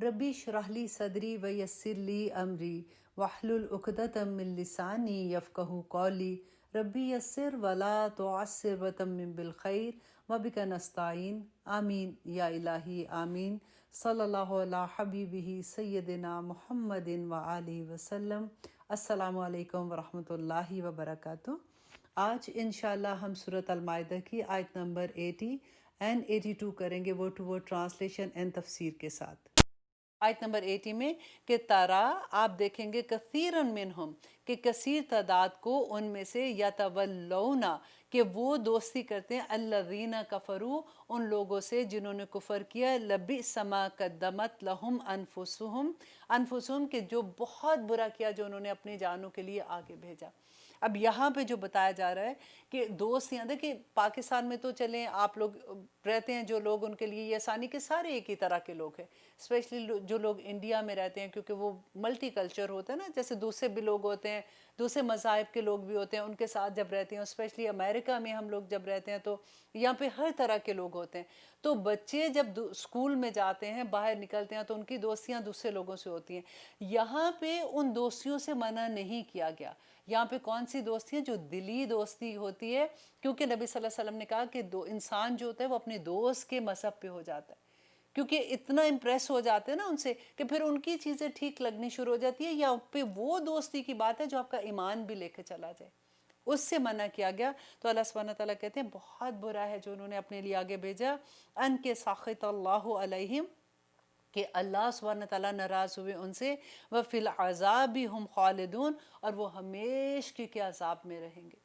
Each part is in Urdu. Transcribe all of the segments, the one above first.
ربی اشرح لی صدری ویسر لی امری واحلل عقدۃ من لسانی یفقہوا قولی ربی یسر ولا تعسر وتمم بالخیر وبک نستعین آمین یا الہی آمین صلی اللہ علی حبیبہ سیدنا محمد وآلہ وسلم۔ السلام علیکم ورحمۃ اللہ وبرکاتہ۔ آج انشاءاللہ ہم سورۃ المائدہ کی آیت نمبر 80 اینڈ 82 کریں گے word to word translation and تفسیر کے ساتھ۔ آیت نمبر 80 میں کہ تارا آپ دیکھیں گے کثیرن منہم کہ کثیر تعداد کو ان میں سے یتولونا کہ وہ دوستی کرتے ہیں الذین کفروا ان لوگوں سے جنہوں نے کفر کیا لبئس ما قدمت لہم انفسہم کہ جو بہت برا کیا جو انہوں نے اپنی جانوں کے لیے آگے بھیجا۔ اب یہاں پہ جو بتایا جا رہا ہے کہ دوست یہاں دیکھیں پاکستان میں تو چلیں آپ لوگ رہتے ہیں جو لوگ ان کے لیے یہ آسانی کے سارے ایک ہی طرح کے لوگ ہیں، اسپیشلی جو لوگ انڈیا میں رہتے ہیں کیونکہ وہ ملٹی کلچر ہوتا ہے نا، جیسے دوسرے بھی لوگ ہوتے ہیں، دوسرے مذاہب کے لوگ بھی ہوتے ہیں، ان کے ساتھ جب رہتے ہیں اسپیشلی امریکہ میں ہم لوگ جب رہتے ہیں تو یہاں پہ ہر طرح کے لوگ ہوتے ہیں۔ تو بچے جب اسکول میں جاتے ہیں باہر نکلتے ہیں تو ان کی دوستیاں دوسرے لوگوں سے ہوتی ہیں۔ یہاں پہ ان دوستیوں سے منع نہیں کیا گیا، یہاں پہ کون سی دوستی ہے جو دلی دوستی ہوتی ہے، کیونکہ نبی صلی اللہ علیہ وسلم نے کہا کہ انسان جو ہوتا ہے وہ اپنے دوست کے مذہب پہ ہو جاتا ہے، کیونکہ اتنا امپریس ہو جاتے ہیں نا ان سے کہ پھر ان کی چیزیں ٹھیک لگنی شروع ہو جاتی ہے، یا پہ وہ دوستی کی بات ہے جو آپ کا ایمان بھی لے کے چلا جائے، اس سے منع کیا گیا۔ تو اللہ سبحانہ تعالیٰ کہتے ہیں بہت برا ہے جو انہوں نے اپنے لیے آگے بھیجا، ان کے ساخط اللہ علیہم کہ اللہ سبحانہ تعالیٰ ناراض ہوئے ان سے، وَفِي الْعَذَابِ هُمْ خَالِدُونَ اور وہ ہمیشہ کے عذاب میں رہیں گے۔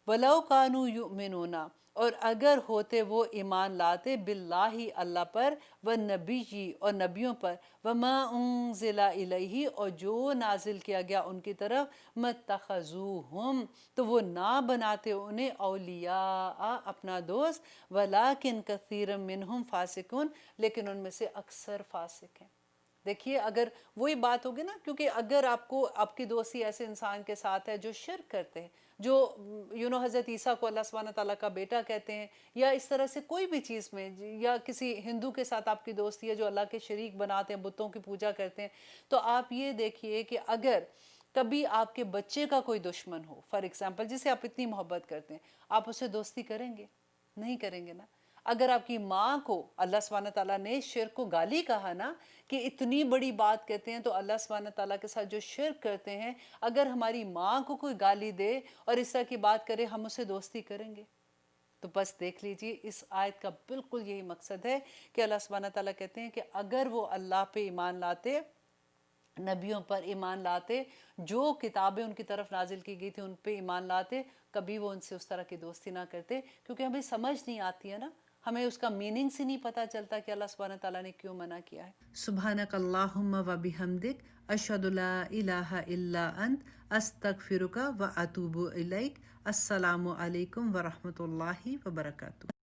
وَلَوْ كَانُوا يُؤْمِنُونَ اور اگر ہوتے وہ ایمان لاتے باللہ اللہ پر وَالنَّبِيِّ اور نبیوں پر وَمَا أُنزِلَ إِلَيْهِ اور جو نازل کیا گیا ان کی طرف مَتَّخَذُوهُمْ تو وہ نہ بناتے انہیں اولیاء اپنا دوست وَلَكِنْ كَثِيرًا مِّنْهُمْ فَاسِقُونَ لیکن ان میں سے اکثر فاسق ہیں۔ دیکھیے اگر وہی بات ہوگی نا، کیونکہ اگر آپ کی دوستی ایسے انسان کے ساتھ ہے جو شرک کرتے ہیں، جو حضرت عیسیٰ کو اللہ سبحانہ تعالیٰ کا بیٹا کہتے ہیں، یا اس طرح سے کوئی بھی چیز میں، یا کسی ہندو کے ساتھ آپ کی دوستی ہے جو اللہ کے شریک بناتے ہیں، بتوں کی پوجا کرتے ہیں، تو آپ یہ دیکھیے کہ اگر کبھی آپ کے بچے کا کوئی دشمن ہو، فار ایگزامپل جسے آپ اتنی محبت کرتے ہیں، آپ اسے دوستی کریں گے؟ نہیں کریں گے نا۔ اگر آپ کی ماں کو اللہ سبحانہ تعالیٰ نے شرک کو گالی کہا نا کہ اتنی بڑی بات کہتے ہیں، تو اللہ سبحانہ تعالیٰ کے ساتھ جو شرک کرتے ہیں، اگر ہماری ماں کو کوئی گالی دے اور اس طرح کی بات کرے ہم اسے دوستی کریں گے؟ تو بس دیکھ لیجئے اس آیت کا بالکل یہی مقصد ہے کہ اللہ سبحانہ تعالیٰ کہتے ہیں کہ اگر وہ اللہ پہ ایمان لاتے، نبیوں پر ایمان لاتے، جو کتابیں ان کی طرف نازل کی گئی تھی ان پہ ایمان لاتے، کبھی وہ ان سے اس طرح کی دوستی نہ کرتے، کیونکہ ہمیں سمجھ نہیں آتی ہے نا، ہمیں اس کا میننگ سے نہیں پتہ چلتا کہ اللہ سبحانہ تعالیٰ نے کیوں منع کیا ہے۔ سبحانک اللہم و بحمدک اشہد لا الہ الا انت استغفرک و اتوب الیک۔ السلام علیکم ورحمۃ اللہ وبرکاتہ۔